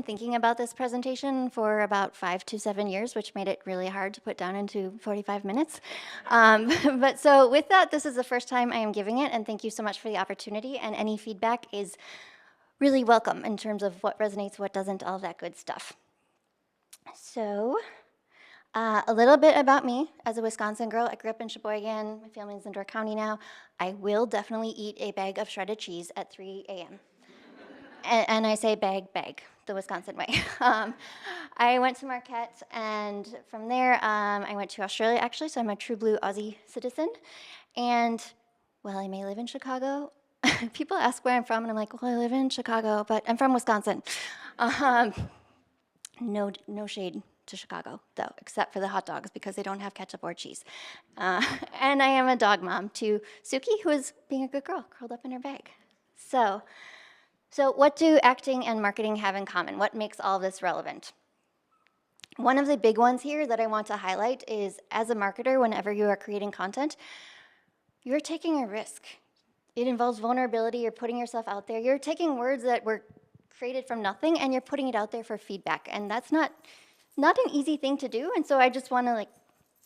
been thinking about this presentation for about 5 to 7 years, which made it really hard to put down into 45 minutes. But so with that, this is the first time I am giving it, and thank you so much for the opportunity, and any feedback is really welcome in terms of what resonates, what doesn't, all that good stuff. So a little bit about me as a Wisconsin girl. I grew up in Sheboygan. My family is in Door County now. I will definitely eat a bag of shredded cheese at 3 a.m. And I say bag, the Wisconsin way. I went to Marquette, and from there, I went to Australia, actually, so I'm a true blue Aussie citizen. And while I may live in Chicago, people ask where I'm from, and I'm like, well, I live in Chicago, but I'm from Wisconsin. No shade to Chicago, though, except for the hot dogs, because they don't have ketchup or cheese. And I am a dog mom to Suki, who is being a good girl, curled up in her bag. So what do acting and marketing have in common? What makes all of this relevant? One of the big ones here that I want to highlight is, as a marketer, whenever you are creating content, you're taking a risk. It involves vulnerability. You're putting yourself out there. You're taking words that were created from nothing, and you're putting it out there for feedback. And that's not an easy thing to do. And so I just want to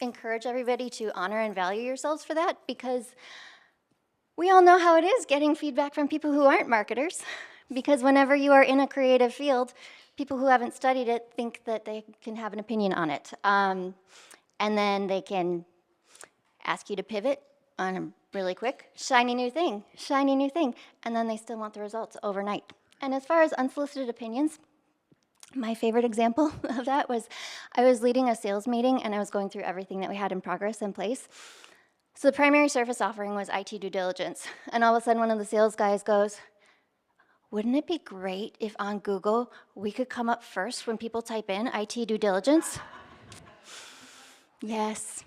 encourage everybody to honor and value yourselves for that, because we all know how it is getting feedback from people who aren't marketers. Because whenever you are in a creative field, people who haven't studied it think that they can have an opinion on it. And then they can ask you to pivot on a really quick, shiny new thing, and then they still want the results overnight. And as far as unsolicited opinions, my favorite example of that was I was leading a sales meeting, and I was going through everything that we had in progress in place. So the primary service offering was IT due diligence. And all of a sudden, one of the sales guys goes, wouldn't it be great if on Google we could come up first when people type in IT due diligence? Yes.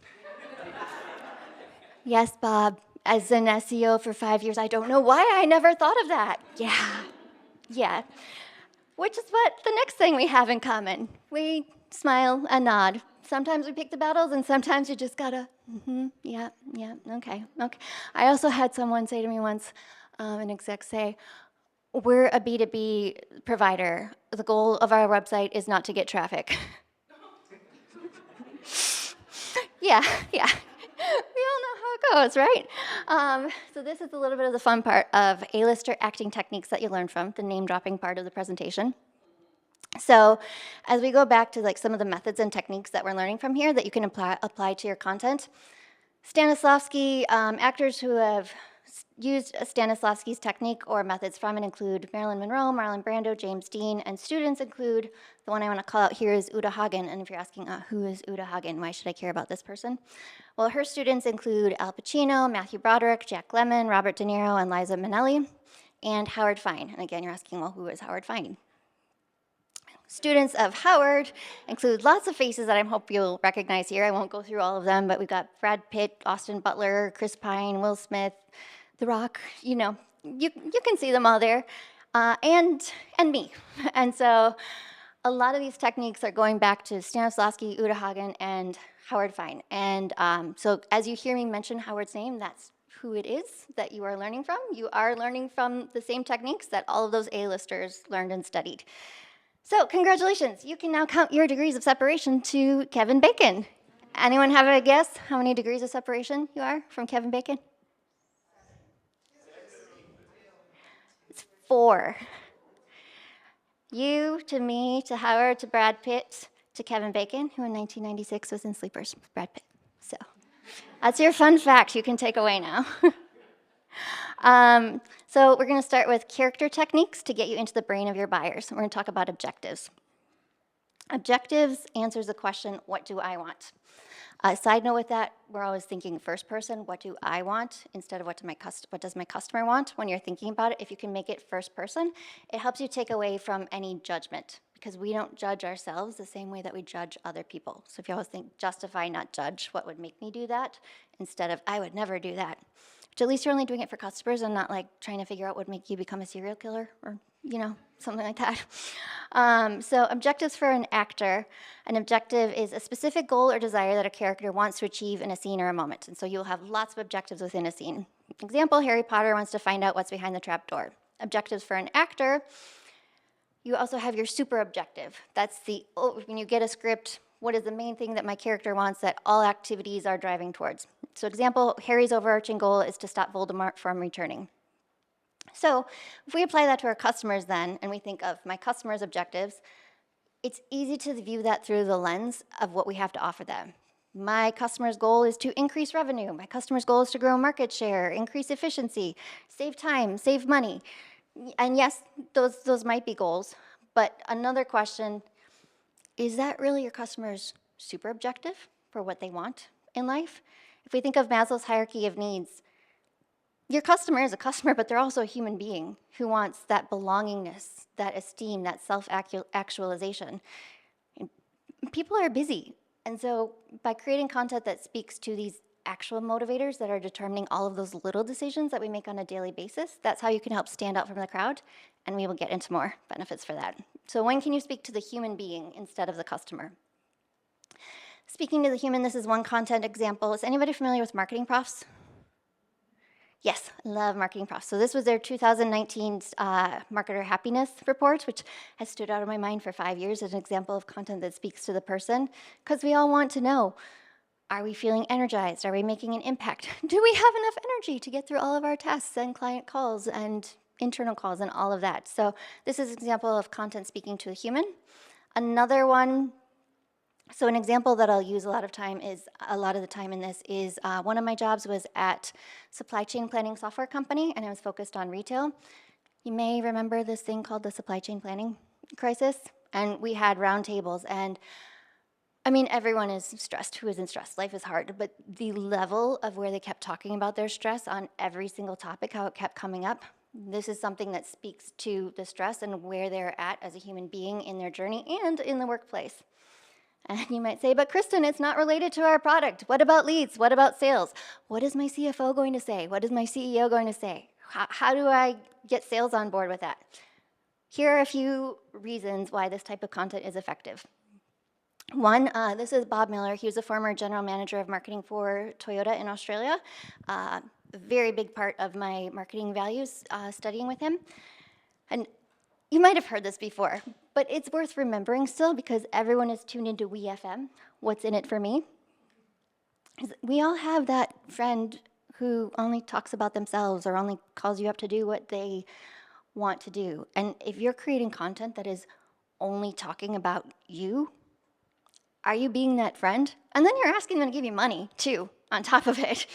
Yes, Bob. As an SEO for 5 years, I don't know why I never thought of that. Yeah. Which is what the next thing we have in common. We smile and nod. Sometimes we pick the battles, and sometimes you just gotta, yeah, okay. I also had someone say to me once, an exec say, we're a B2B provider. The goal of our website is not to get traffic. Yeah. We all know how it goes, right? So this is a little bit of the fun part of A-lister acting techniques that you learn from, the name-dropping part of the presentation. So as we go back to some of the methods and techniques that we're learning from here that you can apply to your content, Stanislavski, actors who have used Stanislavski's technique or methods from it include Marilyn Monroe, Marlon Brando, James Dean, and students include, the one I want to call out here is Uta Hagen. And if you're asking, who is Uta Hagen? Why should I care about this person? Well, her students include Al Pacino, Matthew Broderick, Jack Lemmon, Robert De Niro, and Liza Minnelli, and Howard Fine. And again, you're asking, well, who is Howard Fine? Students of Howard include lots of faces that I hope you'll recognize here. I won't go through all of them, but we've got Brad Pitt, Austin Butler, Chris Pine, Will Smith, The Rock, you can see them all there, and me. And so a lot of these techniques are going back to Stanislavski, Uta Hagen, and Howard Fine. And so as you hear me mention Howard's name, that's who it is that you are learning from. You are learning from the same techniques that all of those A-listers learned and studied. So congratulations, you can now count your degrees of separation to Kevin Bacon. Anyone have a guess how many degrees of separation you are from Kevin Bacon? 4. You, to me, to Howard, to Brad Pitt, to Kevin Bacon, who in 1996 was in Sleepers with Brad Pitt. So that's your fun fact you can take away now. So we're going to start with character techniques to get you into the brain of your buyers. We're going to talk about objectives. Objectives answers the question, what do I want? Side note with that, we're always thinking first person, what do I want, instead of what does my customer want? When you're thinking about it, if you can make it first person, it helps you take away from any judgment, because we don't judge ourselves the same way that we judge other people. So if you always think justify, not judge, what would make me do that, instead of I would never do that. Which at least you're only doing it for customers and not trying to figure out what would make you become a serial killer or something like that. So objectives for an actor. An objective is a specific goal or desire that a character wants to achieve in a scene or a moment. And so you'll have lots of objectives within a scene. Example, Harry Potter wants to find out what's behind the trap door. Objectives for an actor You also have your super objective. That's when you get a script, what is the main thing that my character wants that all activities are driving towards? So example, Harry's overarching goal is to stop Voldemort from returning. So if we apply that to our customers then, and we think of my customers' objectives, it's easy to view that through the lens of what we have to offer them. My customer's goal is to increase revenue. My customer's goal is to grow market share, increase efficiency, save time, save money. And yes, those might be goals, but another question, is that really your customer's super objective for what they want in life? If we think of Maslow's hierarchy of needs, your customer is a customer, but they're also a human being who wants that belongingness, that esteem, that self-actualization. People are busy, and so by creating content that speaks to these actual motivators that are determining all of those little decisions that we make on a daily basis, that's how you can help stand out from the crowd, and we will get into more benefits for that. So when can you speak to the human being instead of the customer? Speaking to the human, this is one content example. Is anybody familiar with marketing profs? Yes, I love marketing profs. So this was their 2019 marketer happiness report, which has stood out in my mind for 5 years as an example of content that speaks to the person, because we all want to know, are we feeling energized? Are we making an impact? Do we have enough energy to get through all of our tasks and client calls and internal calls and all of that? So this is an example of content speaking to a human. Another one, so an example that I'll use a lot of the time in this is one of my jobs was at supply chain planning software company, and I was focused on retail. You may remember this thing called the supply chain planning crisis, and we had roundtables, and I mean, everyone is stressed. Who isn't stressed? Life is hard, but the level of where they kept talking about their stress on every single topic, how it kept coming up, this is something that speaks to the stress and where they're at as a human being in their journey and in the workplace. And you might say, but Kristen, it's not related to our product. What about leads? What about sales? What is my CFO going to say? What is my CEO going to say? How do I get sales on board with that? Here are a few reasons why this type of content is effective. One, this is Bob Miller. He was a former general manager of marketing for Toyota in Australia. A very big part of my marketing values studying with him. And you might have heard this before, but it's worth remembering still because everyone is tuned into WeFM, What's in it for me? We all have that friend who only talks about themselves or only calls you up to do what they want to do. And if you're creating content that is only talking about you, are you being that friend? And then you're asking them to give you money too, on top of it.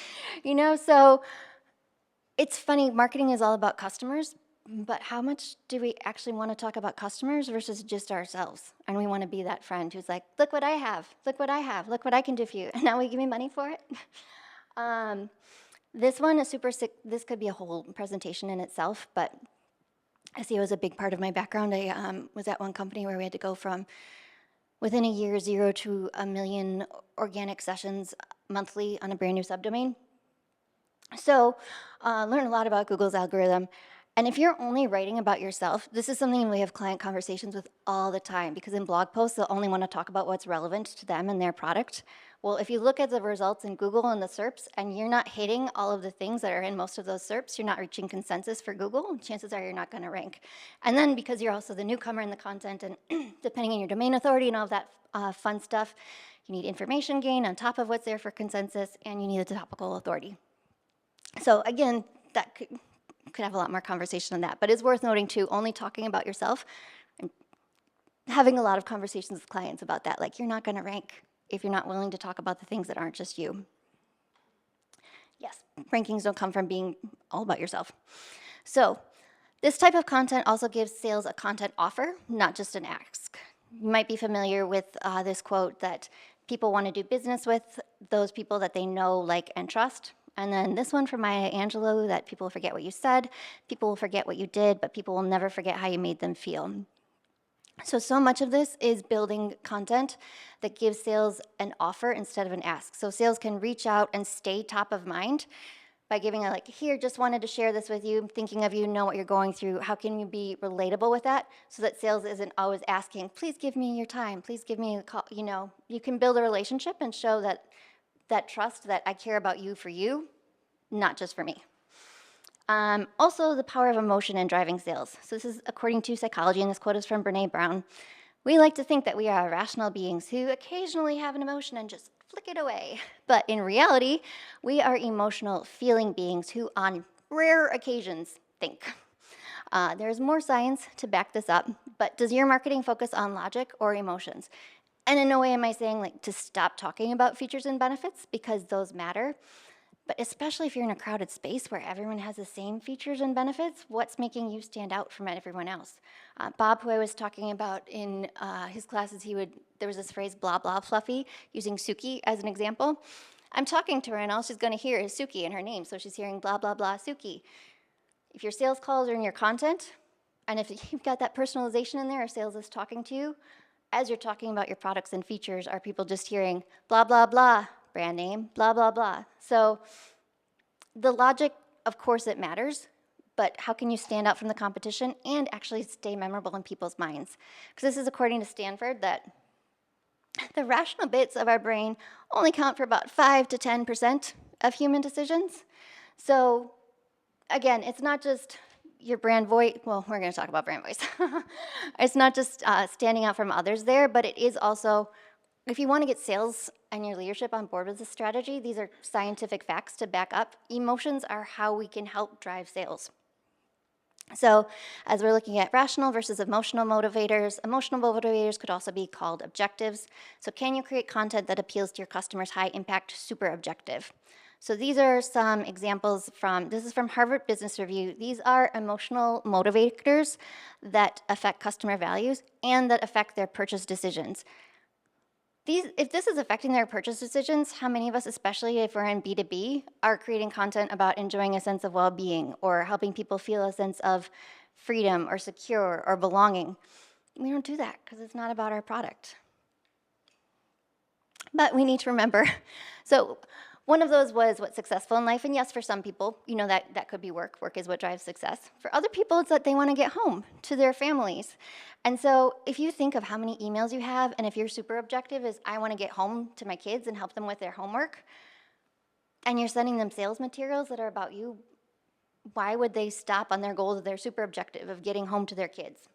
So it's funny, marketing is all about customers, but how much do we actually want to talk about customers versus just ourselves? And we want to be that friend who's like, look what I have, look what I have, look what I can do for you. And now will you give me money for it? This one is super sick. This could be a whole presentation in itself, but SEO is a big part of my background. I was at one company where we had to go from within a year, 0 to 1 million organic sessions monthly on a brand new subdomain. So learn a lot about Google's algorithm. And if you're only writing about yourself, this is something we have client conversations with all the time, because in blog posts, they'll only want to talk about what's relevant to them and their product. Well, if you look at the results in Google and the SERPs, and you're not hitting all of the things that are in most of those SERPs, you're not reaching consensus for Google, chances are you're not going to rank. And then because you're also the newcomer in the content, and depending on your domain authority and all of that fun stuff, you need information gain on top of what's there for consensus, and you need a topical authority. So again, that could have a lot more conversation on that, but it's worth noting too, only talking about yourself and having a lot of conversations with clients about that. Like, you're not going to rank if you're not willing to talk about the things that aren't just you. Yes, rankings don't come from being all about yourself. So this type of content also gives sales a content offer, not just an ask. You might be familiar with this quote that people want to do business with those people that they know, like, and trust. And then this one from Maya Angelou, that people forget what you said, people will forget what you did, but people will never forget how you made them feel. So much of this is building content that gives sales an offer instead of an ask. So sales can reach out and stay top of mind by giving a, like, here, just wanted to share this with you, thinking of you, know what you're going through, how can you be relatable with that, so that sales isn't always asking, please give me your time, please give me a call. You can build a relationship and show that trust that I care about you for you, not just for me. Also, the power of emotion in driving sales. So this is according to psychology, and this quote is from Brene Brown. We like to think that we are rational beings who occasionally have an emotion and just flick it away. But in reality, we are emotional, feeling beings who, on rare occasions, think. There's more science to back this up, but does your marketing focus on logic or emotions? And in no way am I saying like to stop talking about features and benefits, because those matter. But especially if you're in a crowded space where everyone has the same features and benefits, what's making you stand out from everyone else? Bob, who I was talking about in his classes, there was this phrase, blah, blah, fluffy, using Suki as an example. I'm talking to her and all she's gonna hear is Suki in her name, so she's hearing blah, blah, blah, Suki. If your sales calls are in your content, and if you've got that personalization in there, or sales is talking to you, as you're talking about your products and features, are people just hearing blah, blah, blah, brand name, blah, blah, blah. So the logic, of course it matters, but how can you stand out from the competition and actually stay memorable in people's minds? Because this is according to Stanford that the rational bits of our brain only count for about 5 to 10% of human decisions. So again, it's not just your brand voice. Well, we're going to talk about brand voice. It's not just standing out from others there, but it is also, if you want to get sales and your leadership on board with this strategy, these are scientific facts to back up. Emotions are how we can help drive sales. So as we're looking at rational versus emotional motivators could also be called objectives. So can you create content that appeals to your customers' high impact super objective? So these are some examples this is from Harvard Business Review. These are emotional motivators that affect customer values and that affect their purchase decisions. If this is affecting their purchase decisions, how many of us, especially if we're in B2B, are creating content about enjoying a sense of well-being or helping people feel a sense of freedom or secure or belonging? We don't do that because it's not about our product. But we need to remember, so one of those was what's successful in life, and yes, for some people, that could be work. Work is what drives success. For other people, it's that they want to get home to their families. And so if you think of how many emails you have, and if your super objective is, I want to get home to my kids and help them with their homework, and you're sending them sales materials that are about you, why would they stop on their goals of their super objective of getting home to their kids?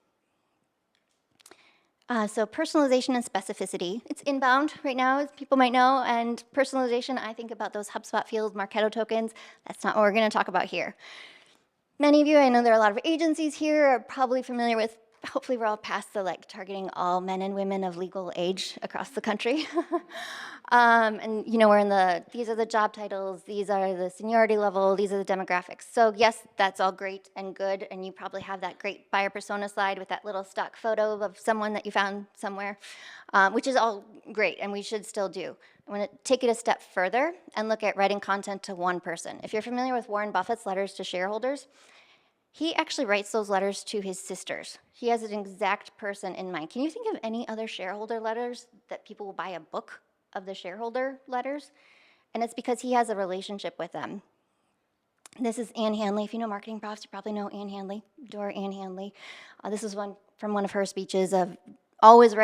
So personalization and specificity. It's inbound right now, as people might know, and personalization, I think about those HubSpot field Marketo tokens. That's not what we're going to talk about here. Many of you, I know there are a lot of agencies here, are probably familiar with, hopefully we're all past the targeting all men and women of legal age across the country. And we're these are the job titles, these are the seniority level, these are the demographics. So yes, that's all great and good, and you probably have that great buyer persona slide with that little stock photo of someone that you found somewhere, which is all great, and we should still do. I want to take it a step further and look at writing content to one person. If you're familiar with Warren Buffett's letters to shareholders, he actually writes those letters to his sisters. He has an exact person in mind. Can you think of any other shareholder letters that people will buy a book of the shareholder letters? And it's because he has a relationship with them. This is Anne Handley. If you know marketing profs, you probably know Anne Handley, Dora Anne Handley. This is one from one of her speeches of always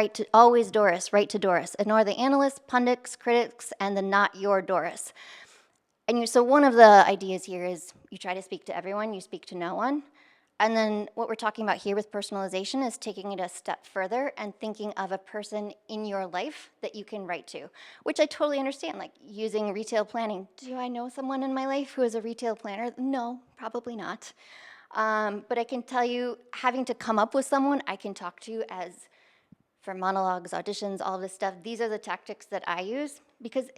Doris, write to Doris. Ignore the analysts, pundits, critics, and the not your Doris. And so one of the ideas here is you try to speak to everyone, you speak to no one. And then what we're talking about here with personalization is taking it a step further and thinking of a person in your life that you can write to, which I totally understand, like using retail planning. Do I know someone in my life who is a retail planner? No, probably not. But I can tell you, having to come up with someone I can talk to as for monologues, auditions, all of this stuff, these are the tactics that I use because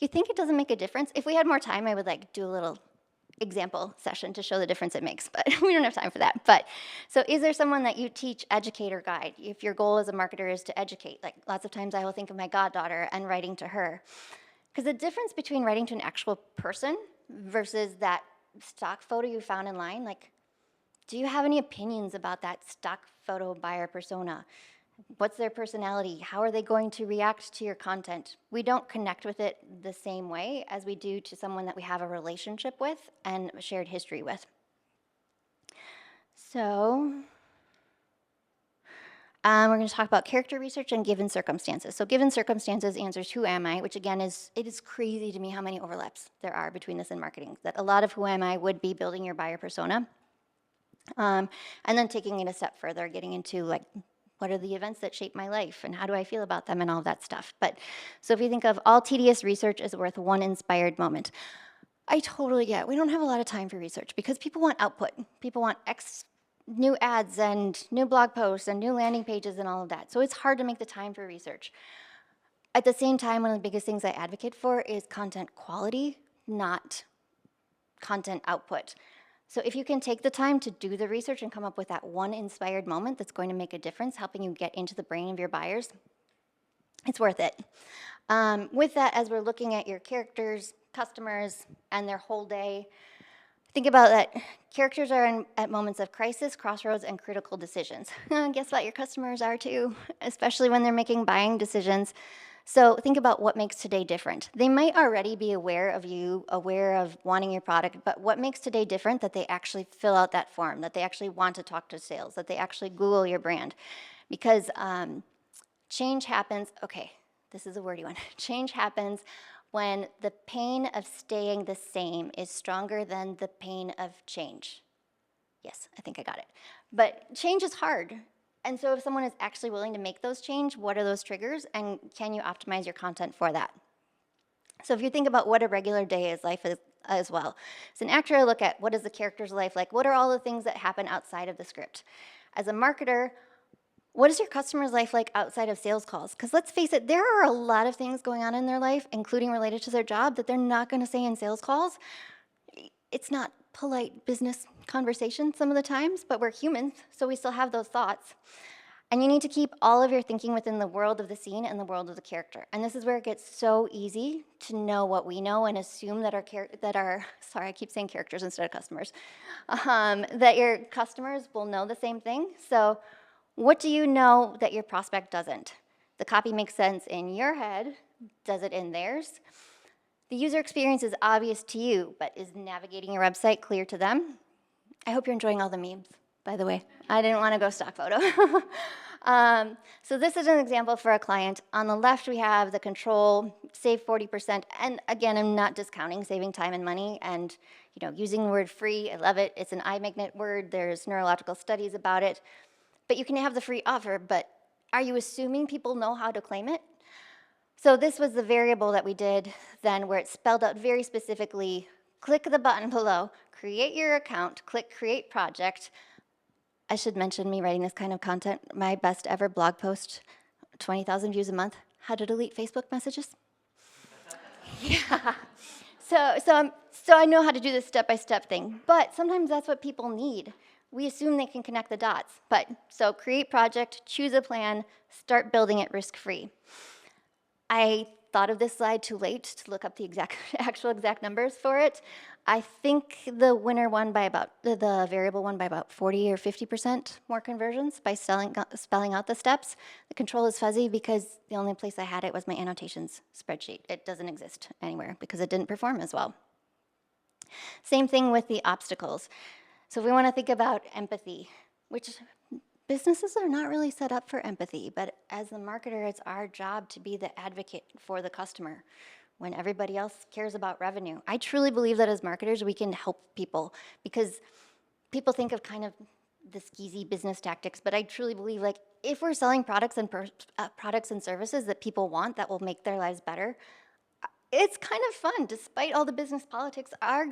you think it doesn't make a difference? If we had more time, I would do a little example session to show the difference it makes, but we don't have time for that. But so is there someone that you teach, educate, or guide? If your goal as a marketer is to educate, lots of times I will think of my goddaughter and writing to her. Because the difference between writing to an actual person versus that stock photo you found in line, do you have any opinions about that stock photo buyer persona? What's their personality? How are they going to react to your content? We don't connect with it the same way as we do to someone that we have a relationship with and a shared history with. So We're going to talk about character research and given circumstances. So given circumstances answers who am I, which again it is crazy to me how many overlaps there are between this and marketing. That a lot of who am I would be building your buyer persona. And then taking it a step further, getting into like, what are the events that shape my life and how do I feel about them and all of that stuff. But so if you think of all tedious research is worth one inspired moment. I totally get it. We don't have a lot of time for research because people want output. People want new ads and new blog posts and new landing pages and all of that. So it's hard to make the time for research. At the same time, one of the biggest things I advocate for is content quality, not content output. So if you can take the time to do the research and come up with that one inspired moment that's going to make a difference, helping you get into the brain of your buyers, it's worth it. With that, as we're looking at your characters, customers, and their whole day, think about that characters are at moments of crisis, crossroads, and critical decisions. Guess what? Your customers are too, especially when they're making buying decisions. So think about what makes today different. They might already be aware of you, aware of wanting your product, but what makes today different that they actually fill out that form, that they actually want to talk to sales, that they actually Google your brand? Because change happens, okay, this is a wordy one. Change happens when the pain of staying the same is stronger than the pain of change. Yes, I think I got it. But change is hard. And so if someone is actually willing to make those change, what are those triggers? And can you optimize your content for that? So if you think about what a regular day is life is as well. As an actor, I look at what is the character's life like? What are all the things that happen outside of the script? As a marketer, what is your customer's life like outside of sales calls? Because let's face it, there are a lot of things going on in their life, including related to their job, that they're not going to say in sales calls. It's not polite business conversation some of the times, but we're humans, so we still have those thoughts. And you need to keep all of your thinking within the world of the scene and the world of the character. And this is where it gets so easy to know what we know and assume that sorry, I keep saying characters instead of customers, that your customers will know the same thing. So what do you know that your prospect doesn't? The copy makes sense in your head. Does it in theirs? The user experience is obvious to you, but is navigating your website clear to them? I hope you're enjoying all the memes, by the way. I didn't want to go stock photo. So this is an example for a client. On the left, we have the control, save 40%. And again, I'm not discounting saving time and money and using the word free. I love it. It's an eye magnet word. There's neurological studies about it. But you can have the free offer, but are you assuming people know how to claim it? So this was the variable that we did then where it spelled out very specifically, click the button below, create your account, click create project. I should mention me writing this kind of content, my best ever blog post, 20,000 views a month, how to delete Facebook messages. Yeah. So I know how to do this step-by-step thing, but sometimes that's what people need. We assume they can connect the dots, so create project, choose a plan, start building it risk-free. I thought of this slide too late to look up the actual exact numbers for it. I think the winner won by the variable won by about 40 or 50% more conversions by spelling out the steps. The control is fuzzy because the only place I had it was my annotations spreadsheet. It doesn't exist anywhere because it didn't perform as well. Same thing with the obstacles. So if we want to think about empathy, which businesses are not really set up for empathy, but as the marketer, it's our job to be the advocate for the customer when everybody else cares about revenue. I truly believe that as marketers, we can help people because people think of kind of the skeezy business tactics, but I truly believe like if we're selling products and services that people want that will make their lives better, it's kind of fun. Despite all the business politics, our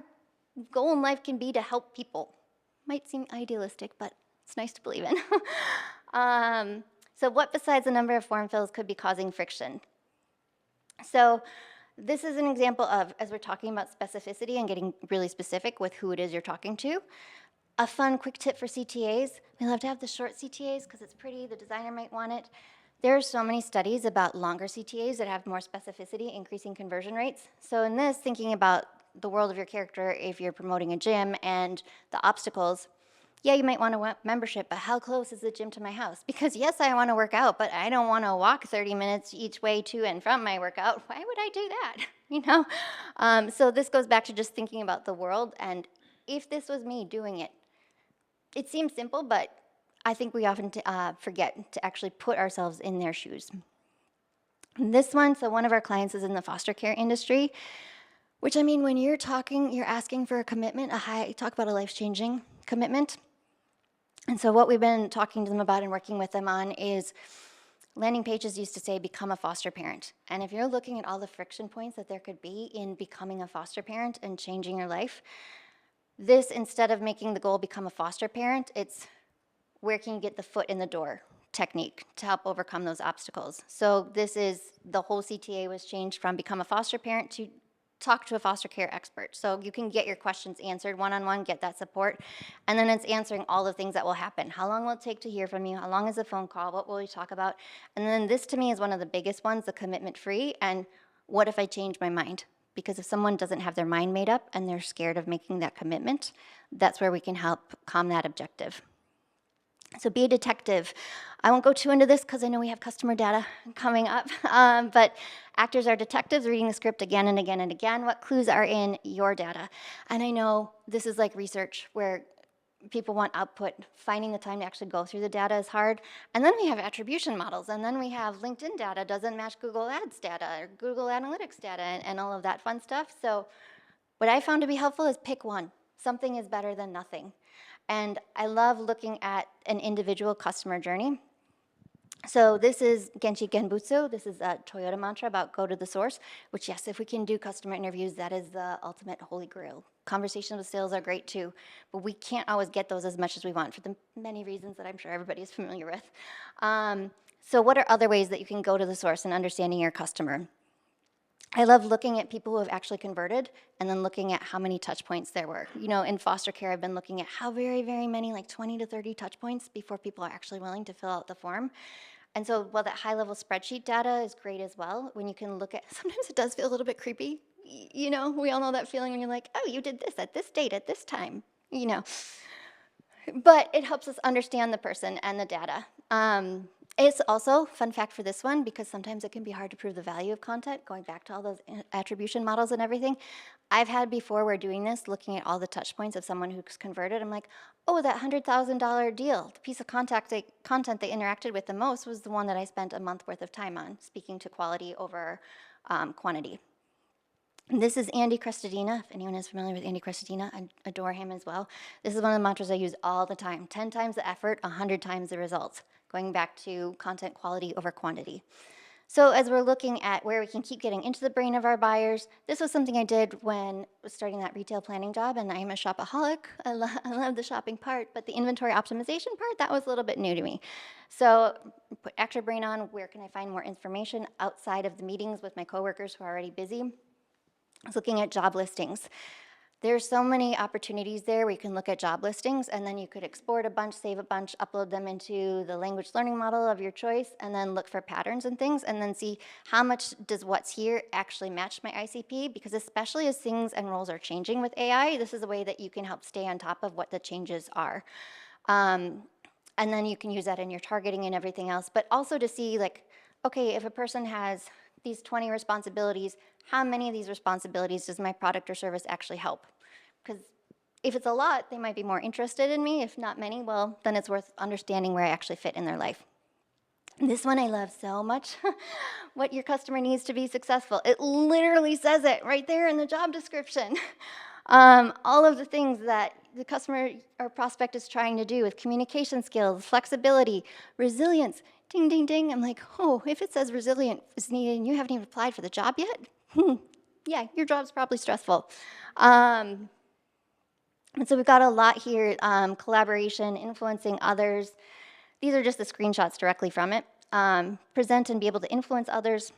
goal in life can be to help people. Might seem idealistic, but it's nice to believe in. So what besides the number of form fills could be causing friction? So this is an example of, as we're talking about specificity and getting really specific with who it is you're talking to, a fun quick tip for CTAs. We love to have the short CTAs because it's pretty, the designer might want it. There are so many studies about longer CTAs that have more specificity, increasing conversion rates. So in this, thinking about the world of your character, if you're promoting a gym and the obstacles, yeah, you might want a membership, but how close is the gym to my house? Because yes, I want to work out, but I don't want to walk 30 minutes each way to and from my workout. Why would I do that? So this goes back to just thinking about the world, and if this was me doing it, it seems simple, but I think we often forget to actually put ourselves in their shoes. And this one, so one of our clients is in the foster care industry, which I mean, when you're asking for a commitment, talk about a life-changing commitment. And so what we've been talking to them about and working with them on is landing pages used to say, become a foster parent. And if you're looking at all the friction points that there could be in becoming a foster parent and changing your life, this, instead of making the goal become a foster parent, it's where can you get the foot in the door technique to help overcome those obstacles. So this is, the whole CTA was changed from become a foster parent to talk to a foster care expert. So you can get your questions answered one-on-one, get that support, and then it's answering all the things that will happen. How long will it take to hear from you? How long is a phone call? What will we talk about? And then this to me is one of the biggest ones, the commitment free, and what if I change my mind? Because if someone doesn't have their mind made up and they're scared of making that commitment, that's where we can help calm that objective. So be a detective. I won't go too into this because I know we have customer data coming up, but actors are detectives reading the script again and again and again. What clues are in your data? And I know this is like research where people want output. Finding the time to actually go through the data is hard. And then we have attribution models, and then we have LinkedIn data doesn't match Google Ads data or Google Analytics data and all of that fun stuff. So what I found to be helpful is pick one. Something is better than nothing. And I love looking at an individual customer journey. So this is Genchi Genbutsu. This is a Toyota mantra about go to the source, which yes, if we can do customer interviews, that is the ultimate holy grail. Conversations with sales are great too, but we can't always get those as much as we want for the many reasons that I'm sure everybody is familiar with. So what are other ways that you can go to the source in understanding your customer? I love looking at people who have actually converted and then looking at how many touch points there were. You know, in foster care, I've been looking at how very, very many, like 20 to 30 touch points before people are actually willing to fill out the form. And so while that high-level spreadsheet data is great as well, when you can look at, sometimes it does feel a little bit creepy. You know, we all know that feeling when you're like, oh, you did this at this date at this time, you know. But it helps us understand the person and the data. It's also, fun fact for this one, because sometimes it can be hard to prove the value of content, going back to all those attribution models and everything. I've had before where doing this, looking at all the touch points of someone who's converted, I'm like, oh, that $100,000 deal, the piece of content they interacted with the most was the one that I spent a month worth of time on, speaking to quality over quantity. And this is Andy Crestodina. If anyone is familiar with Andy Crestodina, I adore him as well. This is one of the mantras I use all the time. 10 times the effort, 100 times the results. Going back to content quality over quantity. So as we're looking at where we can keep getting into the brain of our buyers, this was something I did when starting that retail planning job, and I'm a shopaholic. I love the shopping part, but the inventory optimization part, that was a little bit new to me. So put extra brain on, where can I find more information outside of the meetings with my coworkers who are already busy? I was looking at job listings. There's so many opportunities there where you can look at job listings, and then you could export a bunch, save a bunch, upload them into the language learning model of your choice, and then look for patterns and things, and then see how much does what's here actually match my ICP, because especially as things and roles are changing with AI, this is a way that you can help stay on top of what the changes are. And then you can use that in your targeting and everything else, but also to see, like, okay, if a person has these 20 responsibilities, how many of these responsibilities does my product or service actually help? Because if it's a lot, they might be more interested in me. If not many, well, then it's worth understanding where I actually fit in their life. And this one I love so much. What your customer needs to be successful. It literally says it right there in the job description. All of the things that the customer or prospect is trying to do with communication skills, flexibility, resilience, ding, ding, ding. I'm like, oh, if it says resilient is needed and you haven't even applied for the job yet, yeah, your job's probably stressful. And so we've got a lot here, collaboration, influencing others. These are just the screenshots directly from it. Present and be able to influence others.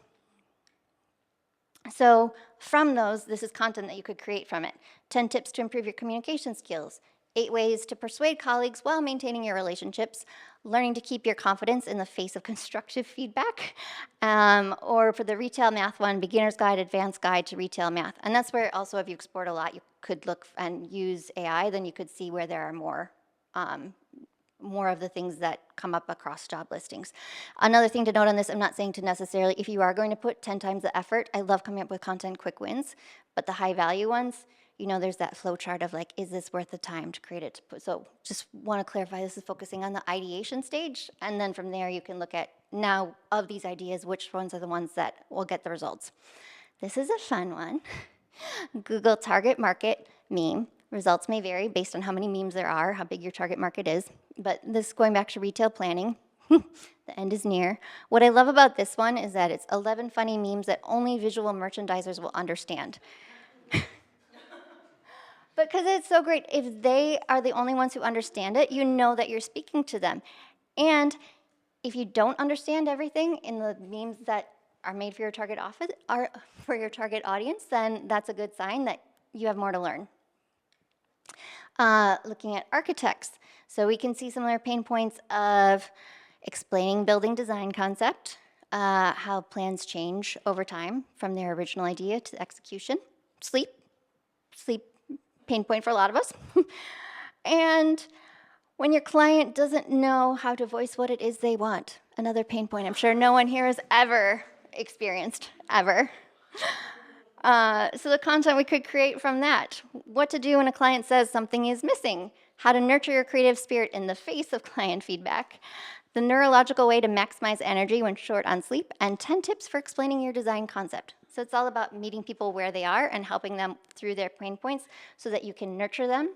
So from those, this is content that you could create from it. 10 tips to improve your communication skills. 8 ways to persuade colleagues while maintaining your relationships. Learning to keep your confidence in the face of constructive feedback. Or for the retail math one, beginner's guide, advanced guide to retail math. And that's where also if you export a lot, you could look and use AI, then you could see where there are more of the things that come up across job listings. Another thing to note on this, I'm not saying to necessarily, if you are going to put 10 times the effort, I love coming up with content quick wins, but the high value ones, there's that flow chart of like, is this worth the time to create it? So just want to clarify, this is focusing on the ideation stage. And then from there, you can look at now of these ideas, which ones are the ones that will get the results. This is a fun one. Google target market meme. Results may vary based on how many memes there are, how big your target market is. But this is going back to retail planning. The end is near. What I love about this one is that it's 11 funny memes that only visual merchandisers will understand. Because it's so great. If they are the only ones who understand it, you know that you're speaking to them. And if you don't understand everything in the memes that are made for your target audience, then that's a good sign that you have more to learn. Looking at architects. So we can see some of their pain points of explaining building design concept, how plans change over time from their original idea to execution. Sleep, pain point for a lot of us. And when your client doesn't know how to voice what it is they want, another pain point I'm sure no one here has ever experienced, ever. So the content we could create from that. What to do when a client says something is missing. How to nurture your creative spirit in the face of client feedback. The neurological way to maximize energy when short on sleep. And 10 tips for explaining your design concept. So it's all about meeting people where they are and helping them through their pain points so that you can nurture them.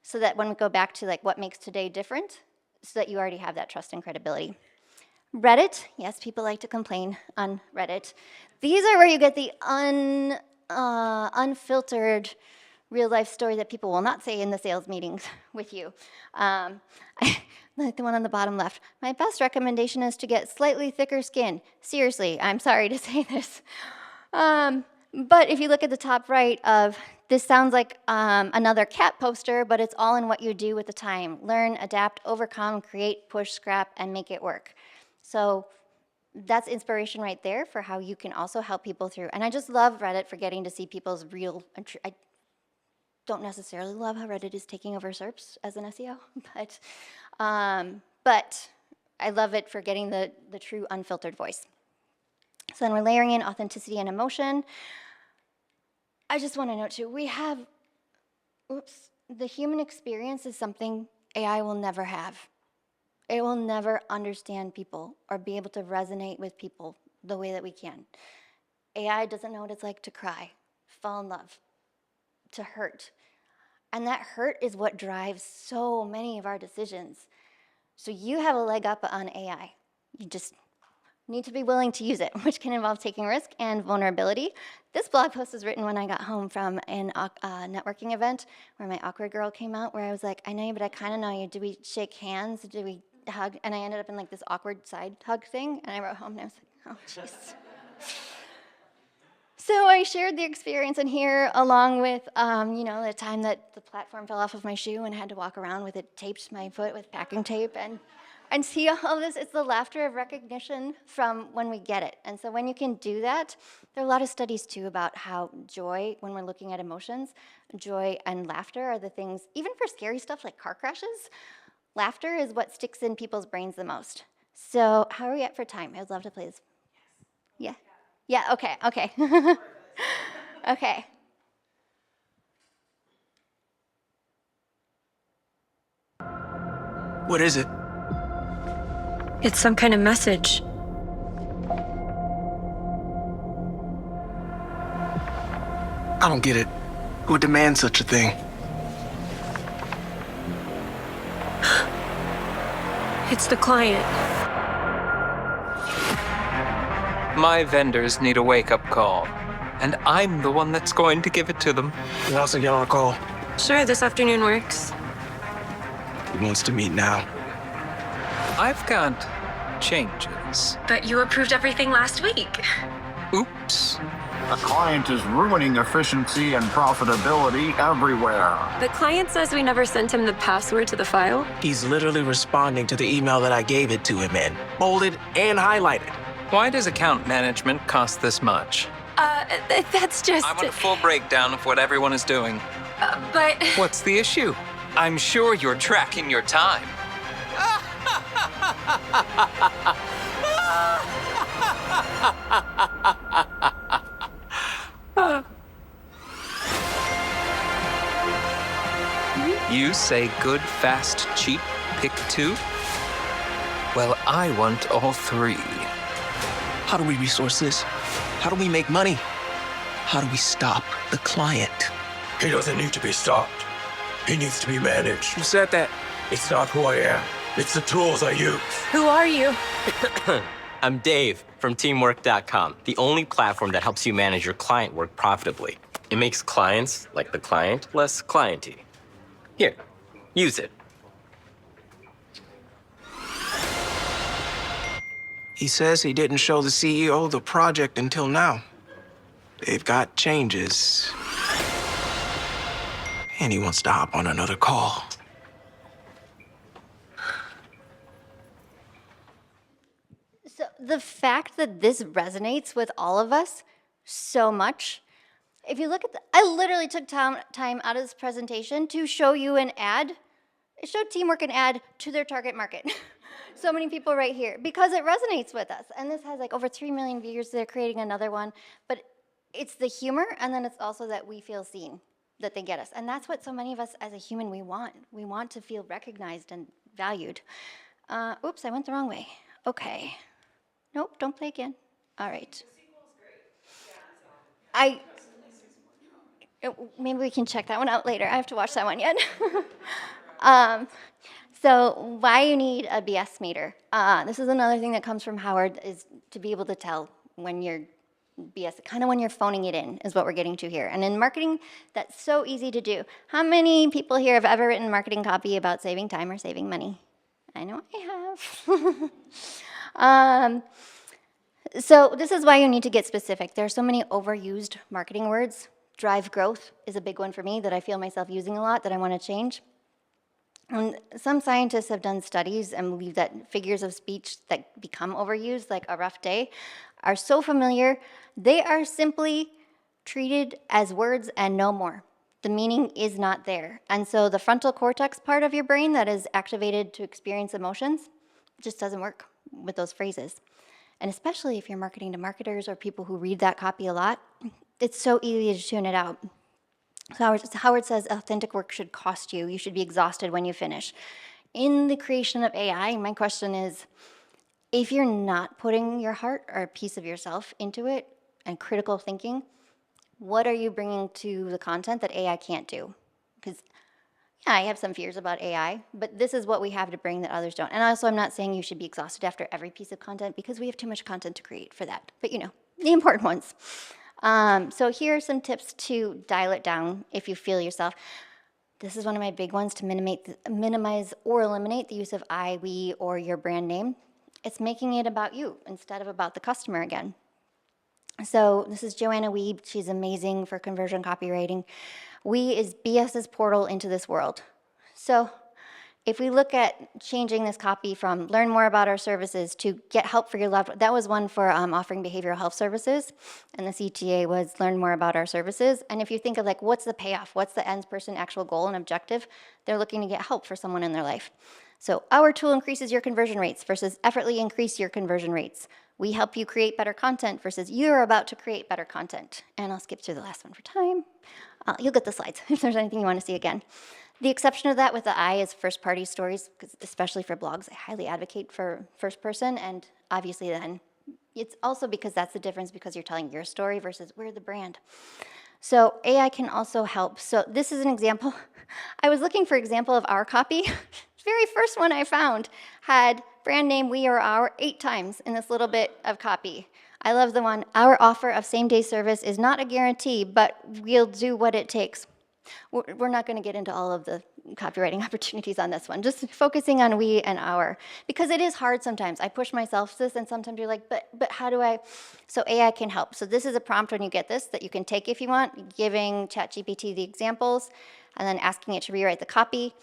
So that when we go back to like what makes today different, so that you already have that trust and credibility. Reddit, yes, people like to complain on Reddit. These are where you get the unfiltered real life story that people will not say in the sales meetings with you. Like the one on the bottom left. My best recommendation is to get slightly thicker skin. Seriously, I'm sorry to say this. But if you look at the top right of, this sounds like another cat poster, but it's all in what you do with the time. Learn, adapt, overcome, create, push, scrap, and make it work. So that's inspiration right there for how you can also help people through. And I just love Reddit for getting to see people's real, I don't necessarily love how Reddit is taking over SERPs as an SEO, but I love it for getting the true unfiltered voice. So then we're layering in authenticity and emotion. I just want to note too, we have, the human experience is something AI will never have. It will never understand people or be able to resonate with people the way that we can. AI doesn't know what it's like to cry, fall in love, to hurt. And that hurt is what drives so many of our decisions. So you have a leg up on AI. You just need to be willing to use it, which can involve taking risk and vulnerability. This blog post was written when I got home from an networking event where my awkward girl came out, where I was like, I know you, but I kind of know you. Do we shake hands? Do we hug? And I ended up in like this awkward side hug thing, and I wrote home and I was like, oh, jeez. So I shared the experience in here along with, the time that the platform fell off of my shoe and I had to walk around with it taped to my foot with packing tape and see all of this. It's the laughter of recognition from when we get it. And so when you can do that, there are a lot of studies too about how joy, when we're looking at emotions, joy and laughter are the things, even for scary stuff like car crashes, laughter is what sticks in people's brains the most. So how are we at for time? I would love to play this. Yeah. Yeah, okay. Okay. What is it? It's some kind of message. I don't get it. Who would demand such a thing? It's the client. My vendors need a wake-up call, and I'm the one that's going to give it to them. He wants to get on a call. Sure, this afternoon works. He wants to meet now. I've got changes. But you approved everything last week. Oops. The client is ruining efficiency and profitability everywhere. The client says we never sent him the password to the file. He's literally responding to the email that I gave it to him in, bolded and highlighted. Why does account management cost this much? That's just... I want a full breakdown of what everyone is doing. But... What's the issue? I'm sure you're tracking your time. You say good, fast, cheap, pick two? Well, I want all three. How do we resource this? How do we make money? How do we stop the client? He doesn't need to be stopped. He needs to be managed. Who said that? It's not who I am. It's the tools I use. Who are you? I'm Dave from Teamwork.com, the only platform that helps you manage your client work profitably. It makes clients, like the client, less clienty. Here, use it. He says he didn't show the CEO the project until now. They've got changes. And he wants to hop on another call. So the fact that this resonates with all of us so much, if you look at I literally took time out of this presentation to show you an ad. It showed Teamwork an ad to their target market. So many people right here, because it resonates with us. And this has like over 3 million views. They're creating another one. But it's the humor, and then it's also that we feel seen, that they get us. And that's what so many of us as a human, we want. We want to feel recognized and valued. Oops, I went the wrong way. Okay. Nope, don't play again. All right. Maybe we can check that one out later. I have to watch that one yet. So why you need a BS meter. This is another thing that comes from Howard, is to be able to tell when you're BS, kind of when you're phoning it in is what we're getting to here. And in marketing, that's so easy to do. How many people here have ever written marketing copy about saving time or saving money? I know I have. So this is why you need to get specific. There are so many overused marketing words. Drive growth is a big one for me that I feel myself using a lot that I want to change. And some scientists have done studies and believe that figures of speech that become overused, like a rough day, are so familiar, they are simply treated as words and no more. The meaning is not there. And so the frontal cortex part of your brain that is activated to experience emotions just doesn't work with those phrases. And especially if you're marketing to marketers or people who read that copy a lot, it's so easy to tune it out. Howard says authentic work should cost you. You should be exhausted when you finish. In the creation of AI, my question is, if you're not putting your heart or a piece of yourself into it and critical thinking, what are you bringing to the content that AI can't do? Because yeah, I have some fears about AI, but this is what we have to bring that others don't. And also, I'm not saying you should be exhausted after every piece of content because we have too much content to create for that. But you know, the important ones. So here are some tips to dial it down if you feel yourself. This is one of my big ones to minimize or eliminate the use of I, we, or your brand name. It's making it about you instead of about the customer again. So this is Joanna Wiebe. She's amazing for conversion copywriting. We is BS's portal into this world. So if we look at changing this copy from learn more about our services to get help for your loved one, that was one for offering behavioral health services, and the CTA was learn more about our services. And if you think of like, what's the payoff? What's the end person actual goal and objective? They're looking to get help for someone in their life. So our tool increases your conversion rates versus effortlessly increase your conversion rates. We help you create better content versus you're about to create better content. And I'll skip through the last one for time. You'll get the slides if there's anything you want to see again. The exception of that with the I is first-party stories, because especially for blogs, I highly advocate for first person, and obviously then it's also because that's the difference because you're telling your story versus we're the brand. So AI can also help. So this is an example. I was looking for example of our copy. The very first one I found had brand name we or our 8 times in this little bit of copy. I love the one, our offer of same-day service is not a guarantee, but we'll do what it takes. We're not going to get into all of the copywriting opportunities on this one, just focusing on we and our, because it is hard sometimes. I push myself to this, and sometimes you're like, but how do I? So AI can help. So this is a prompt when you get this that you can take if you want, giving ChatGPT the examples, and then asking it to rewrite the copy.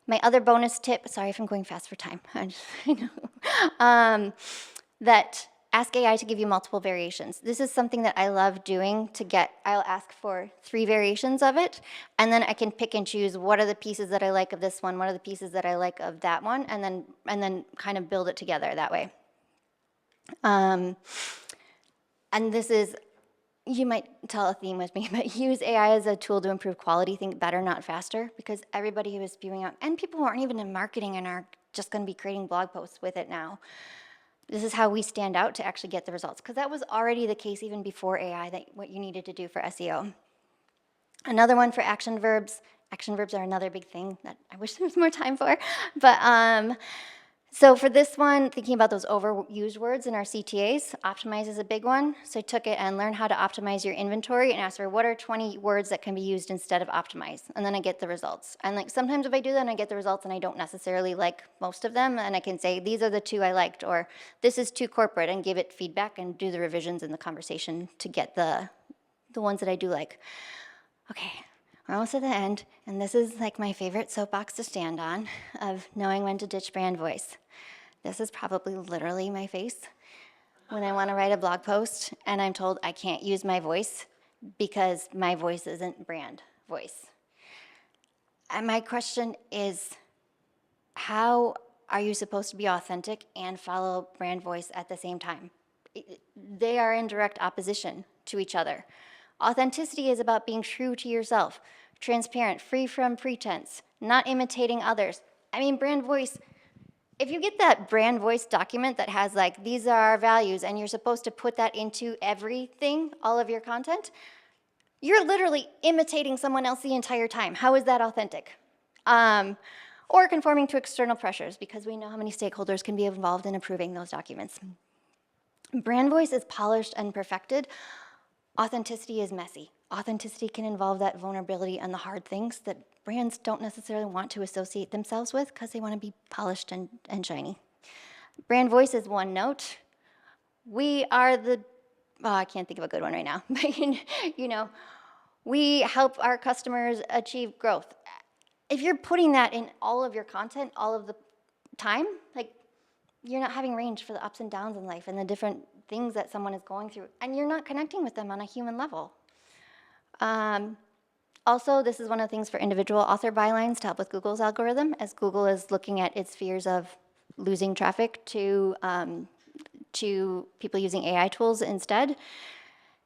My other bonus tip, sorry if I'm going fast for time, I know, that ask AI to give you multiple variations. This is something that I love doing I'll ask for 3 variations of it, and then I can pick and choose what are the pieces that I like of this one, what are the pieces that I like of that one, and then kind of build it together that way. And this is you might tell a theme with me, but use AI as a tool to improve quality, think better, not faster, because everybody who is spewing out, and people who aren't even in marketing and are just going to be creating blog posts with it now. This is how we stand out to actually get the results, because that was already the case even before AI, that what you needed to do for SEO. Another one for action verbs. Action verbs are another big thing that I wish there was more time for, but so for this one, thinking about those overused words in our CTAs, optimize is a big one. So I took it and learned how to optimize your inventory and asked her, what are 20 words that can be used instead of optimize? And then I get the results. And like sometimes if I do that and I get the results and I don't necessarily like most of them, and I can say, these are the 2 I liked, or this is too corporate, and give it feedback and do the revisions in the conversation to get the ones that I do like. Okay. We're almost at the end, and this is like my favorite soapbox to stand on of knowing when to ditch brand voice. This is probably literally my face when I want to write a blog post and I'm told I can't use my voice because my voice isn't brand voice. And my question is, how are you supposed to be authentic and follow brand voice at the same time? They are in direct opposition to each other. Authenticity is about being true to yourself, transparent, free from pretense, not imitating others. I mean, brand voice, if you get that brand voice document that has like, these are our values, and you're supposed to put that into everything, all of your content, you're literally imitating someone else the entire time. How is that authentic? Or conforming to external pressures, because we know how many stakeholders can be involved in approving those documents. Brand voice is polished and perfected. Authenticity is messy. Authenticity can involve that vulnerability and the hard things that brands don't necessarily want to associate themselves with because they want to be polished and shiny. Brand voice is one note. We are I can't think of a good one right now, but you know, we help our customers achieve growth. If you're putting that in all of your content all of the time, like you're not having range for the ups and downs in life and the different things that someone is going through, and you're not connecting with them on a human level. Also, this is one of the things for individual author bylines to help with Google's algorithm, as Google is looking at its fears of losing traffic to people using AI tools instead.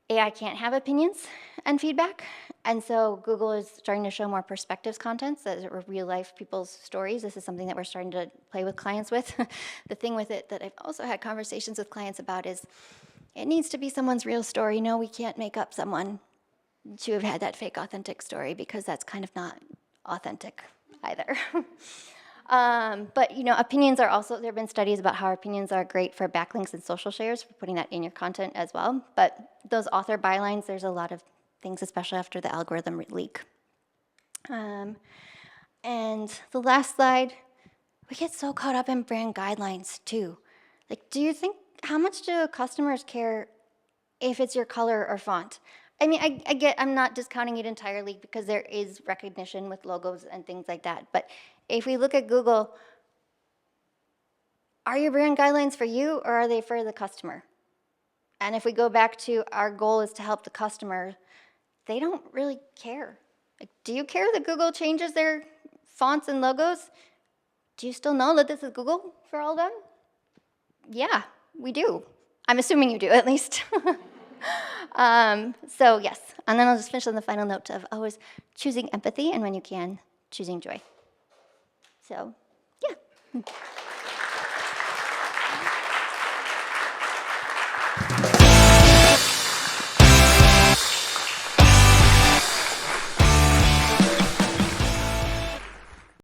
AI can't have opinions and feedback, and so Google is starting to show more perspectives contents that are real-life people's stories. This is something that we're starting to play with clients with. The thing with it that I've also had conversations with clients about is it needs to be someone's real story. No, we can't make up someone to have had that fake authentic story because that's kind of not authentic either. But you know, opinions are also, there have been studies about how opinions are great for backlinks and social shares, for putting that in your content as well. But those author bylines, there's a lot of things, especially after the algorithm leak. And the last slide, we get so caught up in brand guidelines too. Like, do you think, how much do customers care if it's your color or font? I mean, I get, I'm not discounting it entirely because there is recognition with logos and things like that. But if we look at Google, are your brand guidelines for you or are they for the customer? And if we go back to our goal is to help the customer, they don't really care. Like, do you care that Google changes their fonts and logos? Do you still know that this is Google for all of them? Yeah, we do. I'm assuming you do, at least. So yes, and then I'll just finish on the final note of always choosing empathy, and when you can, choosing joy. So, yeah.